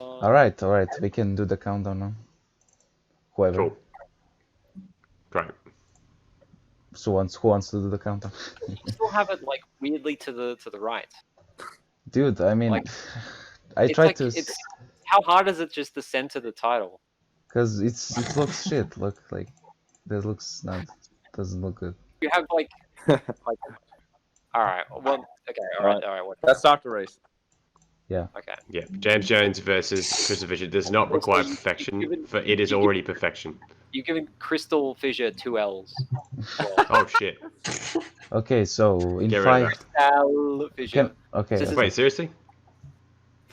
All right. We can do the countdown now. Whoever. Cool. Great. So who wants to do the countdown? You still have it like weirdly to the right. Dude, I mean, Like, I It's tried like to, it's how hard is it just to center the title? cause it looks shit. Look like that looks not doesn't look good. You have like all right. Well, okay. All right. What? Let's start the race. Okay. Yeah, James Jones versus CrystalFissure does not require perfection, for it is already perfection. You've given CrystalFissure 2 L's. Oh shit. Okay, so in Get rid of 5. CrystalFissure. Okay. This is- Wait, seriously?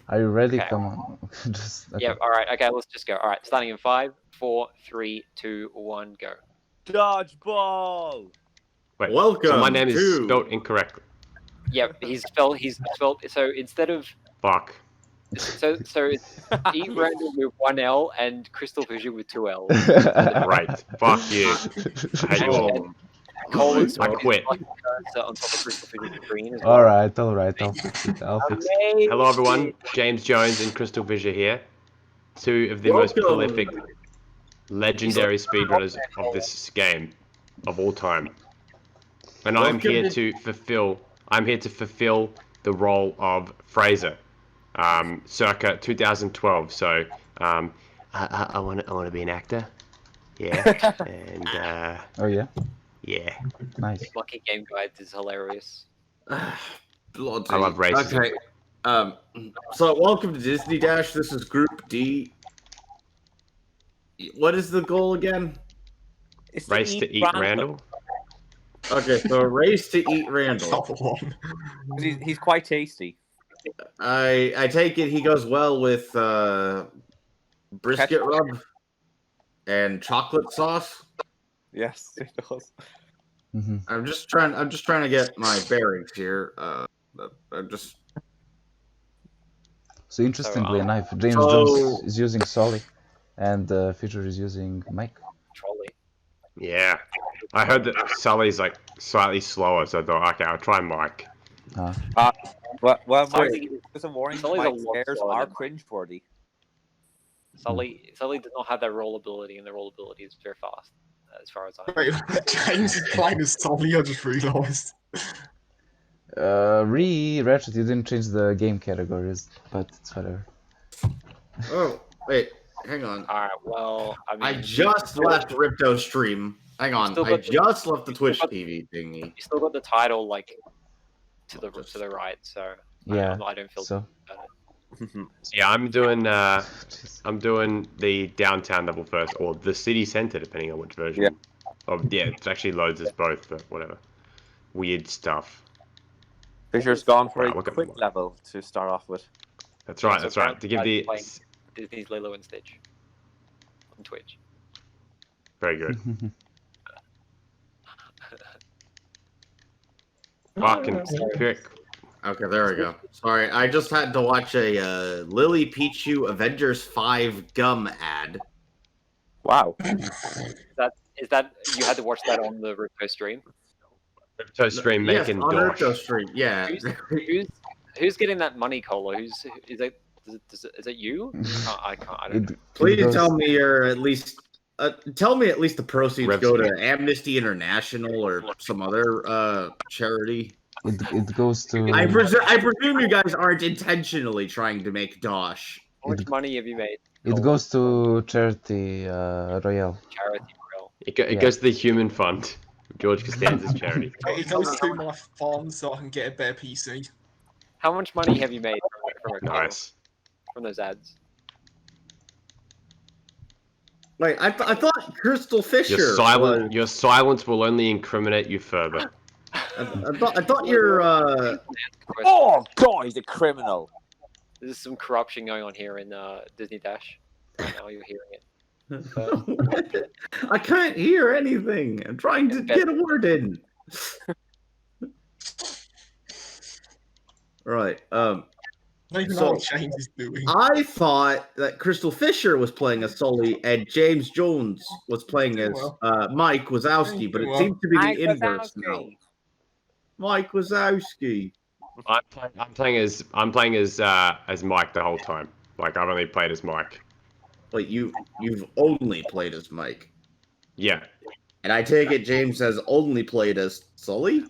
Are you ready? Okay. Come on. Just okay. Yeah. All right. Okay. Let's just go. All right. Starting in 5, 4, 3, 2, 1, go. Dodgeball. Wait. Welcome So my name is to- spelled incorrectly. Yeah. He's spelled. So instead of Fuck. so it's Eat Randal with 1 L and CrystalFissure with 2 L's. Right. Fuck you. I hate you all. Colon's I quit. on top of CrystalFissure green as well. All right. I'll fix it. Hello everyone, James Jones and CrystalFissure here. Two of the most Welcome. prolific, legendary speedrunners of this game of all time. And I'm Welcome here to- to fulfill the role of Fraser, circa 2012. So I want to be an actor. Yeah. And Oh yeah. yeah. Nice. Lucky Game Guides is hilarious. Bloody. I love racism. Okay. So welcome to Disney Dash. This is Group D. What is the goal again? It's Race to eat Randall. Okay, so a race to eat Randall. Top one. He's quite tasty. I take it he goes well with brisket rub and chocolate sauce. Yes, it does. Hmm. I'm just trying to get my bearings here. I'm just So interestingly So, enough, James so- Jones is using Solly, and Fisher is using Mike. Trolley. Yeah. I heard that Sully's like slightly slower, so I thought, okay, I'll try Mike. Well, Mike, Sully- there's a warning. Sully's a Mike's lot hairs slower are than- cringeworthy. Sully does not have that roll ability, and the roll ability is very fast, as far as I know. Wait, James is playing as Solly, I just realised. Ratchet, you didn't change the game categories, but it's whatever. Oh wait, hang on. All right. Well, I mean, I just left Ripto's stream. Hang on, Still I got- just left the Twitch got- TV thingy. you still got the title like to the right, so Yeah. I don't feel So bad. Yeah, I'm doing Jeez. I'm doing the downtown level first, or the city center, depending on which version. Yeah. It actually loads as both, but whatever. Weird stuff. Fisher's gone for Right, a look at quick them. level to start off with. That's right. So That's right. To give the playing Disney's Lilo and Stitch on Twitch. very good. Fucking pick. Okay, there we go. Sorry, I just had to watch a Lily Pichu Avengers 5 gum ad. Wow. Is that you had to watch that on the Ripco stream? Crypto stream Yes, making on dosh. Ripto Stream. Yeah. Who's getting that money, Cola? Is it you? I can't. I don't know. Please goes- tell me you're at least. Tell me at least the proceeds Rev go stream. to Amnesty International or some other charity. It goes to. I presume you guys aren't intentionally trying to make dosh. How much money have you made? It goes to charity Royale. Charity Royale. It goes to the Human Fund, George Costanza's charity. It goes to my farm so I can get a better PC. How much money have you made from Nice. from those ads? Wait, I thought CrystalFissure. Your silence will only incriminate you further. I thought your Oh God, he's a criminal. There's some corruption going on here in Disney Dash. Right now you're hearing it. I can't hear anything. I'm trying to get a word in. Right. Not even So- know what James is doing. I thought that CrystalFissure was playing as Sully and James Jones was playing as Mike Wazowski, but it Well. seems to be the inverse now. Mike Wazowski. I'm playing as Mike the whole time. Like I've only played as Mike. But you've only played as Mike. Yeah. And I take it James has only played as Sully?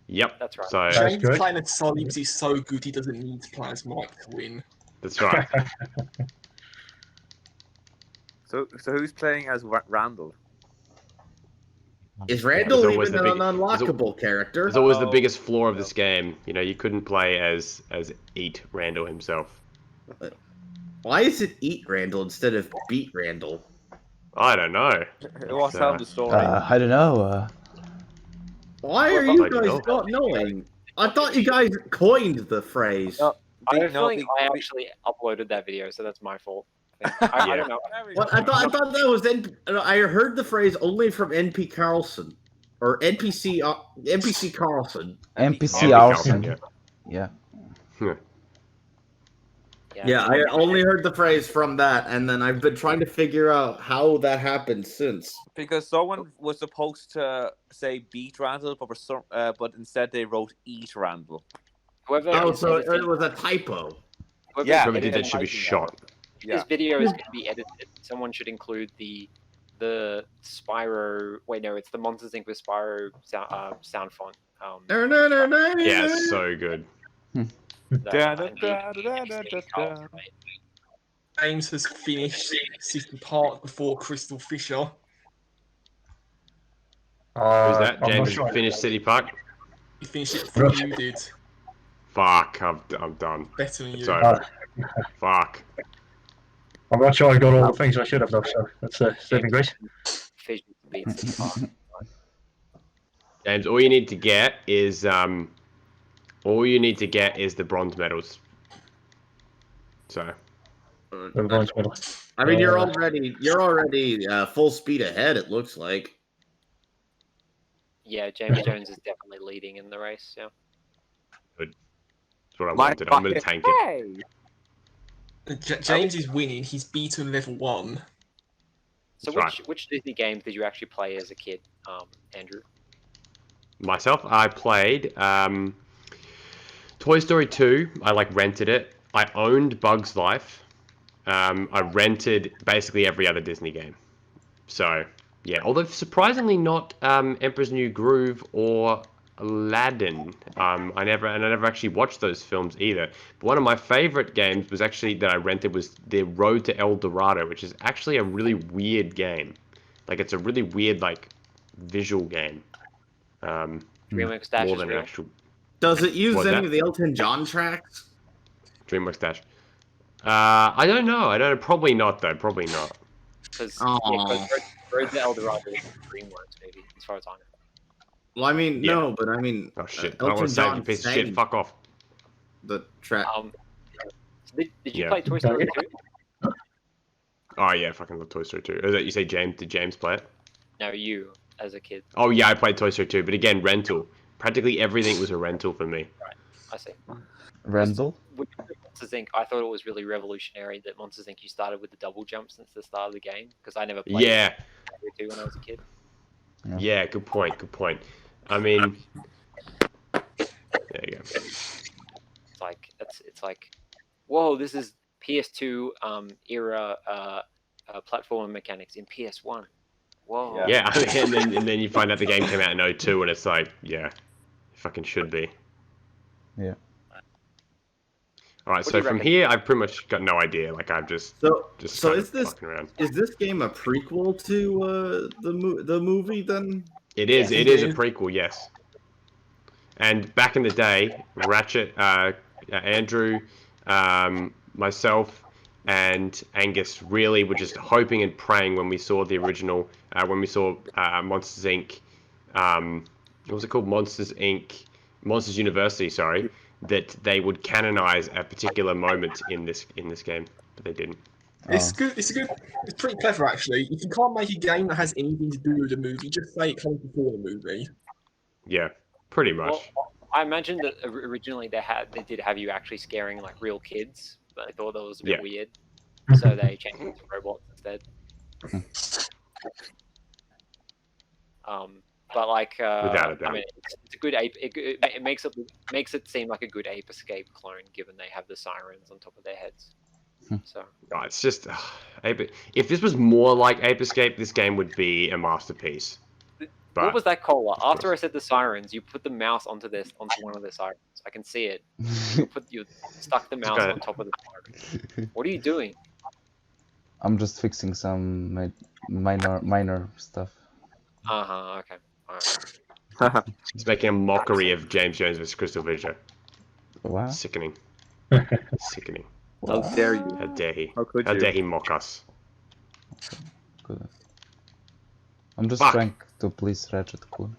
Yep. That's right. So That's James good. playing as Solly because he's so good he doesn't need to play as Mike to win. that's right. So who's playing as Randall? Is Yeah, Randall there's always even the an big- unlockable character? It's always the Oh, biggest flaw of this game. You know, you couldn't play as Eat Randall himself. Why is it Eat Randall instead of Beat Randall? I don't know. What's telling the story? I don't know. Why are Well, you I don't guys know. not knowing? I thought you guys coined the phrase. No. I have a No, feeling the- I the- actually uploaded that video, so that's my fault. I Yeah. don't know. What? I thought that was I heard the phrase only from NP Carlson or NPC Carlson. NPC Andy Arson. Kaufman, Yeah. Yeah, I only heard the phrase from that, and then I've been trying to figure out how that happened since. Because someone was supposed to say beat Randall, but instead they wrote eat Randall. Whoever Oh, is so it editing- was a typo. whoever's Yeah, Whoever did editing that should be this shot. Yeah. video is going to be edited. Someone should include the Spyro. Wait, no, it's the Monsters Inc. with Spyro sound font. Yeah, it's so good. James has finished City Park before CrystalFissure. Who's that? I'm not James sure. finished City Park? He finished it before you did. Fuck, I'm done. Better than It's you. over. Fuck. I'm not sure I got all the things I should have done, so that's saving grace. Fissure beats City Park. James, all you need to get is the bronze medals. So The bronze medal. I mean, you're already full speed ahead. It looks like. Yeah, James Jones is definitely leading in the race. Yeah. that's what I wanted. I'm gonna tank it. Hey! James is winning. He's beaten level 1. So That's which Disney games did you actually play as a kid, Andrew? Myself, I played Toy Story 2. I rented it. I owned Bug's Life. I rented basically every other Disney game. So yeah, although surprisingly not Emperor's New Groove or Aladdin. I never actually watched those films either. But one of my favorite games was actually that I rented was The Road to El Dorado, which is actually a really weird game. Like it's a really weird visual game. DreamWorks Dash More is than an real. actual Does it use What's any that? of the Elton John tracks? DreamWorks Dash. I don't know. I don't. Probably not though. Probably not. Because Aw. Road to El Dorado is DreamWorks maybe, as far as I know. Well, I mean, Yeah. no, but I mean, Oh shit! I don't Elton want to save John you, piece of sang shit. Fuck off. the track. So did you Yeah. play Toy Story 2? Oh yeah, fucking love Toy Story 2. Is that you say James? Did James play it? No, you as a kid. Oh yeah, I played Toy Story 2, but again, rental. Practically everything was a rental for me. I see. Randall? With Monsters Inc., I thought it was really revolutionary that Monsters Inc. you started with the double jump since the start of the game because I never played Yeah, Toy Story 2 when I was a kid. yeah. Good point. Good point. I mean, there you go. It's like, whoa, this is PS2 era platform mechanics in PS1. Whoa. Yeah, and then you find out the game came out in 2002, and it's like, yeah, it fucking should be. Yeah. All right, What do so you from reckon? here, I've pretty much got no idea. Like I've just So kind is of this fucking around. game a prequel to the movie then? It is. Yes, It it is a is. prequel, yes. And back in the day, Ratchet, Andrew, myself, and Angus really were just hoping and praying when we saw the original, when we saw Monsters Inc. What was it called? Monsters Inc. Monsters University. Sorry, that they would canonize a particular moment in this game, but they didn't. It's good. It's pretty clever actually. If you can't make a game that has anything to do with the movie, just say it comes before the movie. Yeah, pretty much. Well, I imagine that originally they did have you actually scaring like real kids, but I thought that was a bit weird, so they changed it to robots instead. But like, Without a doubt. I mean, it's a good ape. It makes it seem like a good Ape Escape clone, given they have the sirens on top of their heads. So Oh, it's just if this was more like Ape Escape, this game would be a masterpiece. But what was that caller? of After I course. said the sirens, you put the mouse onto one of the sirens. I can see it. You stuck the mouse got on it. top of the siren. What are you doing? I'm just fixing some minor stuff. Okay. Alright. It's making a mockery of James Jones vs. CrystalFissure. What? Sickening. Sickening. How dare you? How dare he? How could How you? dare he mock us? Good. I'm just Fuck. trying to please Ratchet Cool.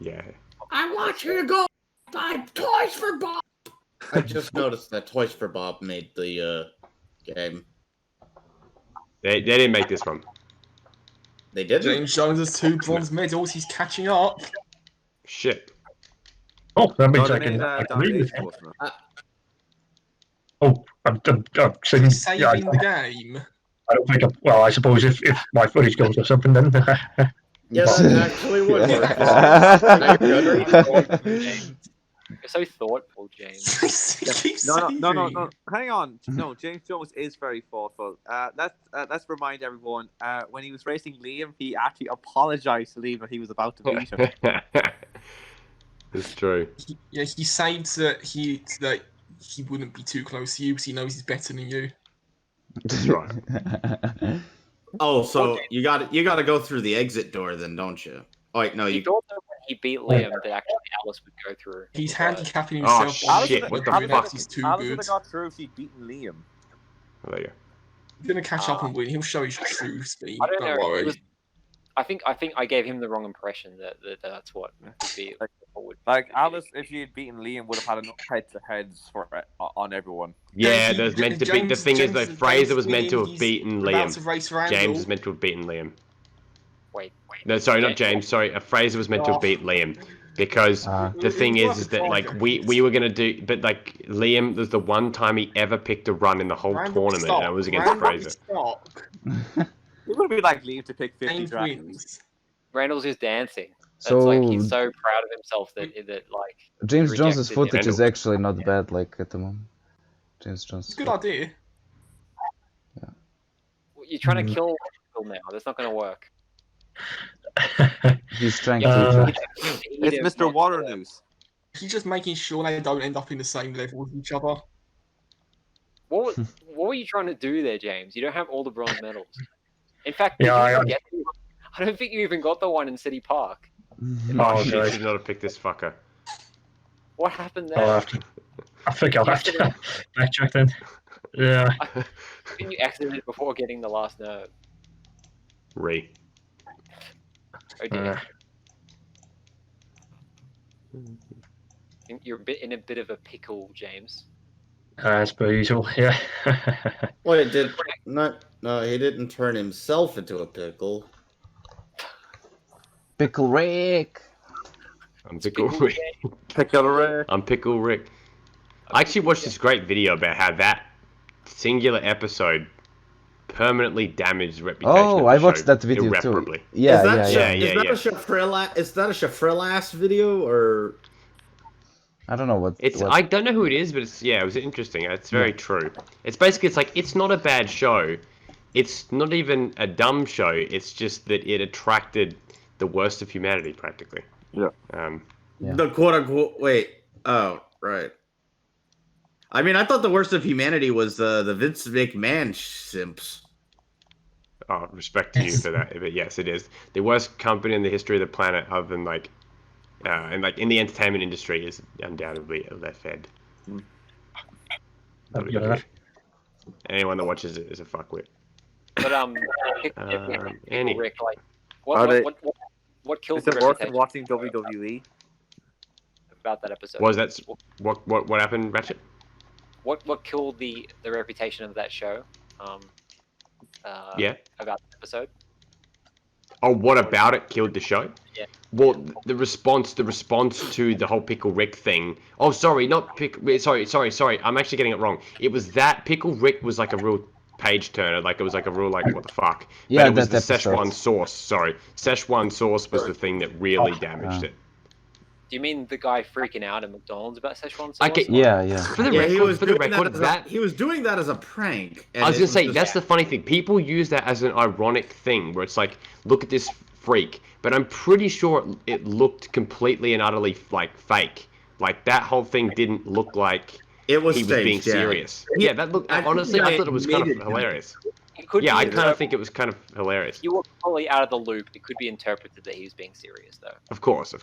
Yeah. I want you to go buy Toys for Bob. I just noticed that Toys for Bob made the game. They didn't make this one. They didn't. James Jones has 2 bronze medals. He's catching up. Shit. Oh, that means No, I they can made agree with him. domination, wasn't it? Oh, I'm saying, He's yeah, saving the game. I don't think. Well, I suppose if my footage goes or something, then Yeah, that actually would work. You're so thoughtful, James. He keeps No. saving. Hang on. No, James Jones is very thoughtful. Let's remind everyone. When he was racing Liam, he actually apologized to Liam that he was about to beat him. It's true. He saved that he wouldn't be too close to you because he knows he's better than you. That's right. Oh, so you got to go through the exit door then, don't you? Oh wait, no, You you. thought that when he beat Liam that actually Alice would go through. He's But handicapping Oh, himself. shit, what the fuck? He's too Alice would good. have got through if he'd beaten Liam. Oh, there you go. He's gonna catch up and win. He'll show his true speed. I don't Don't know. worry. I think I gave him the wrong impression that's what would be forward. Like Alice, if she had beaten Liam, would have had enough head-to-heads for on everyone. Yeah, James- there's meant to be. The James- thing is, James though, is Fraser was meant to winning, have he's beaten about Liam. to race Randal. James is meant to have beaten Liam. Wait. No, sorry, not James. Sorry, Fraser was meant to have beat Liam because Ah. the thing is that like we were gonna do, but like Liam was the one time he ever picked a run in the whole Randal, tournament, stop. and it was against Randal, Fraser. stop. It would be like Liam to pick 50 James dragons. wins. Randall's just dancing. That's So like he's so proud of himself that like James he Jones's rejected footage is Randall. actually not bad, like at the moment. James Jones. It's a good idea. you're trying to kill Randall now. That's not going to work. He's trying Yeah, to. It's Mr. Water News. He's just making sure they don't end up in the same level as each other. What were you trying to do there, James? You don't have all the bronze medals. In fact, Yeah, I don't think you even got the one in City Park. Oh, shit, okay. should not have picked this fucker. What happened there? I'll have to. I think I'll have to backtrack then. Yeah. Didn't you exited it before getting the last nerve? Re. Oh dear. I think you're in a bit of a pickle, James. As per usual, yeah. Wait, no, he didn't turn himself into a pickle. Pickle Rick! I'm Pickle Rick. Pickle Rick. I'm Pickle Rick. I actually watched this great video about how that singular episode permanently damaged the reputation of Oh, the I show watched that video irreparably. too. Yeah, is that yeah. is that a Shafrill-ass video or? I don't know what. I don't know who it is, but it was interesting. It's very true. It's basically it's not a bad show. It's not even a dumb show. It's just that it attracted the worst of humanity practically. Yeah. Yeah. The quote unquote. Wait. Oh, right. I mean, I thought the worst of humanity was the Vince McMahon simps. Oh, respect to you for that. But yes, it is the worst company in the history of the planet, other than and in the entertainment industry is undoubtedly Left Ed. Anyone that watches it is a fuckwit. But Annie. Rick, like, what killed Is the it worse than reputation watching WWE? about that episode? Was that what happened, Ratchet? What killed the reputation of that show? Yeah. About the episode. Oh, what about it killed the show? Yeah. Well, the response to the whole Pickle Rick thing. Oh, sorry, not Sorry. I'm actually getting it wrong. It was that Pickle Rick was like a real page turner. Like it was like a real what the fuck. Yeah, but it was the that episode. Szechuan sauce. Sorry, Szechuan sauce was the thing that really damaged it. Do you mean the guy freaking out at McDonald's about Szechuan sauce? Okay, Yeah. For the Yeah, record, he was doing that as a prank. And I was it gonna say just- that's the funny thing. People use that as an ironic thing, where it's like, look at this freak. But I'm pretty sure it looked completely and utterly like fake. Like that whole thing didn't look like it was he was staged, being yeah. serious. Yeah, that looked. I think Honestly, the I guy thought it was kind of admitted to it. hilarious. It could Yeah, be I kind of think it was kind of hilarious. If you were fully out of the loop, it could be interpreted that he was being serious, though. Of course. That's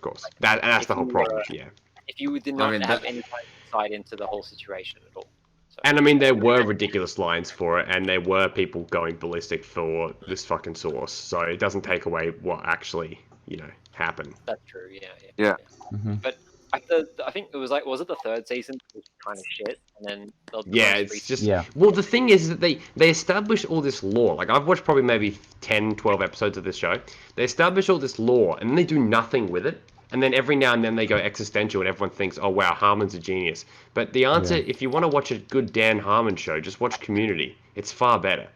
If the whole you problem. were- Yeah. If you did not mean, have that- any kind of insight into the whole situation at all. So, And I mean, there were ridiculous lines for it, and there were people going ballistic for this fucking sauce. So it doesn't take away what actually, happened. that's true. Yeah. Yeah. Mm-hmm. But I think it was was it the third season? It was kind of shit, and then the Yeah, most it's recent- just. Yeah. Well, the thing is that they establish all this lore. Like, I've watched probably maybe 10, 12 episodes of this show. They establish all this lore, and then they do nothing with it. And then every now and then they go existential, and everyone thinks, oh, wow, Harmon's a genius. But the answer, Yeah. if you want to watch a good Dan Harmon show, just watch Community. It's far better.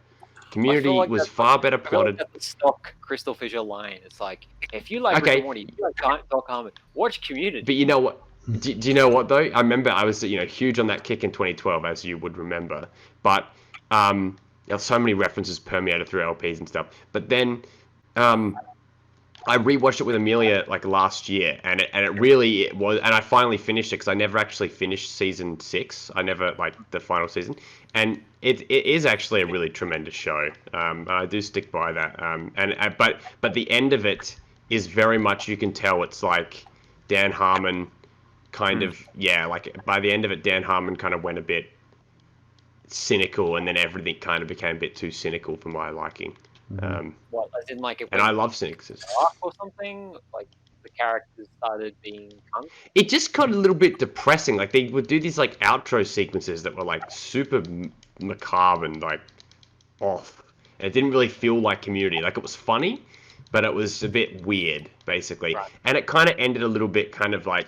Community like was that's- far better I feel like plotted. that's the stock CrystalFissure line. It's like if you like Okay. Rick and Morty, if you like Doc Harmon, watch Community. But you know what? Do you know what, though? I remember I was, huge on that kick in 2012, as you would remember. But so many references permeated through LPs and stuff. But then I rewatched it with Amelia like last year, and it really was. And I finally finished it because I never actually finished season 6. I never like the final season, and it is actually a really tremendous show. I do stick by that. But the end of it is very much, you can tell it's like Dan Harmon kind of, like by the end of it, Dan Harmon kind of went a bit cynical, and then everything kind of became a bit too cynical for my liking. What, as in like it And went I love cynicism. dark or something? Like the characters started being cunts? It just got a little bit depressing. Like they would do these like outro sequences that were like super macabre and like off. And it didn't really feel like Community. Like it was funny, but it was a bit weird, basically. Right. And it kind of ended a little bit kind of like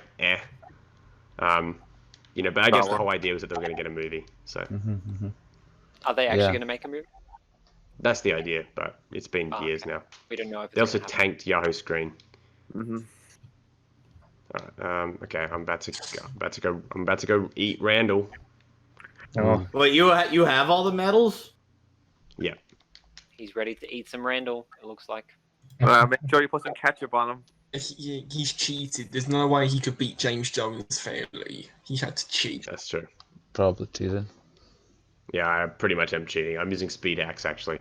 but I guess the whole idea was that they were going to get a movie. So Mm-hmm. Are they actually Yeah. going to make a movie? that's the idea, but it's been years okay. now. We don't know if it's They also gonna happen. tanked Yahoo Screen. Mm-hmm. Alright, okay, I'm about to go eat Randall. Oh, Wait, you have all the medals? He's ready to eat some Randall. It looks like. Make sure you put some ketchup on him. He's cheated. There's no way he could beat James Jones fairly. He had to cheat. That's true. Probably cheated. Yeah, I pretty much am cheating. I'm using Speed Axe, actually.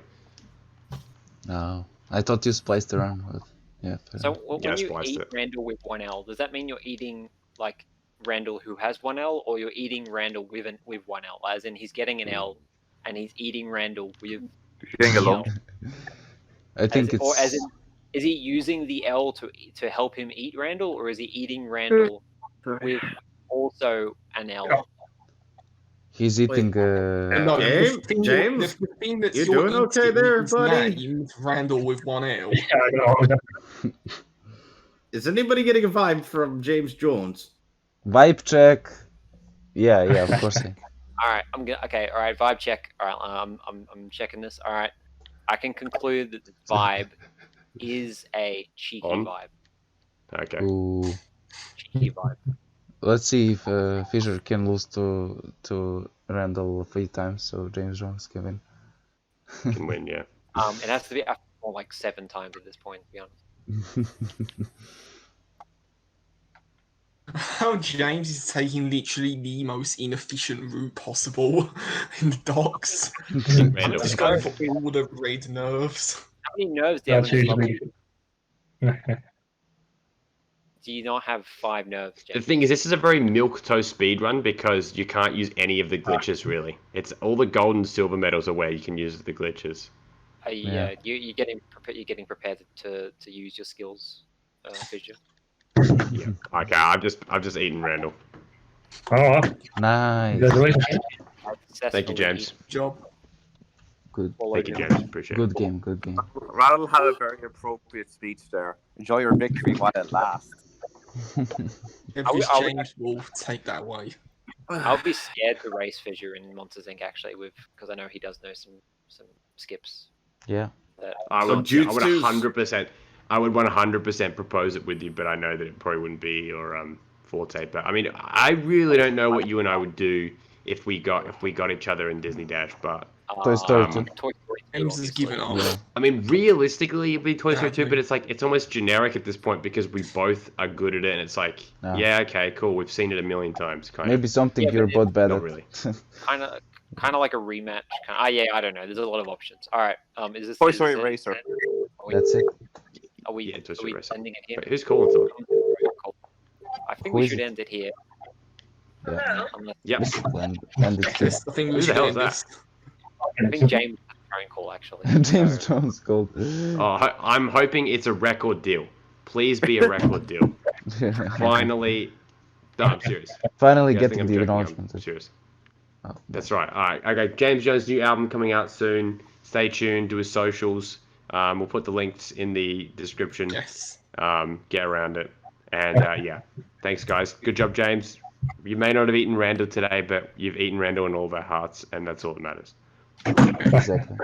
No, I thought you spliced around. But yeah. fair So enough. when Yeah, I you spliced eat it. Randall with 1L, does that mean you're eating like Randall who has 1L, or you're eating Randall with 1L? As in, he's getting an L, and he's eating Randall with You're getting a the lump. L. I think as, it's. or as in, is he using the L to help him eat Randall, or is he eating Randall with also an L? He's eating. No, James? the thing that's You you're doing okay eating there, is buddy? named Randall with 1L. yeah, I know. Is anybody getting a vibe from James Jones? Vibe check. Yeah, of course. Yeah. All right, I'm gonna. Okay, all right, vibe check. All right, I'm checking this. All right, I can conclude that the vibe is a cheeky On? vibe. Okay. Ooh. Cheeky vibe. Let's see if Fisher can lose to Randall 3 times, so James Jones can win. Can win, yeah. It has to be more like 7 times at this point, to be honest. How James is taking literally the most inefficient route possible in the docks. Randall. Just going for all the red nerves. How many nerves do you have That's in this level? usually. Do you not have 5 nerves, The James? thing is, this is a very milquetoast speed run because you can't use any of the glitches, really. It's all the gold and silver medals are where you can use the glitches. Yeah. You're getting prepared to use your skills, Fisher. Yeah. Okay, I've just eaten Randall. Oh, Nice. congratulations. Thank you, James. Job. Good. Thank you, James. Appreciate Good it. game. Good game. Randall had a very appropriate speech there. Enjoy your victory while it lasts. Every I'll- James will take that away. I'll be scared to race Fisher in Monsters Inc. actually, because I know he does know some skips. Yeah. That I Some would jutsus. 100%. I would 100% propose it with you, but I know that it probably wouldn't be your forte. But I mean, I really don't know what you and I would do if we got each other in Disney Dash. But Toy Story 2. Toy Story 2, James has given up. Yeah. I mean, realistically, it'd be Toy Story 2, Exactly. but it's like it's almost generic at this point because we both are good at it, and it's like, Yeah. yeah, okay, cool, we've seen it a million times, kind Maybe of. something Yeah, but you're both bad Not at. really. Kind of like a rematch. Yeah, I don't know. There's a lot of options. All right. Is this Toy is Story it? Racer. Are we, That's it. Are we, Yeah, Toy are Story we Racer. ending it here? Wait, who's calling to it? I think Who we is should it? end it here. Yeah. Unless, Yep. And it's Yes, I think we Who the should hell end is this. I think James had a phone call actually. James So, Jones called. Oh, I'm hoping it's a record deal. Please be a record deal. Finally. No, I'm serious. Finally You guys think getting I'm the joking? announcement. I'm serious. Oh, That's right. All right. Okay. James Jones' new album coming out soon. Stay tuned to his socials. We'll put the links in the description. Yes. Get around it. And yeah, thanks, guys. Good job, James. You may not have eaten Randall today, but you've eaten Randall in all of our hearts, and that's all that matters. exactly.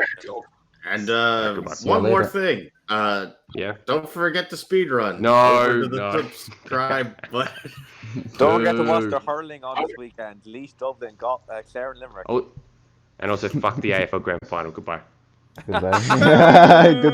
And Goodbye. See you one more later. thing. Yeah. Don't forget to speedrun. No, Over to the no. subscribe button. Don't forget to watch Boo. the hurling on this weekend. Leash, Dublin, Clare and Limerick. Oh, and also fuck the AFL Grand Final. Goodbye. Goodbye. Goodbye.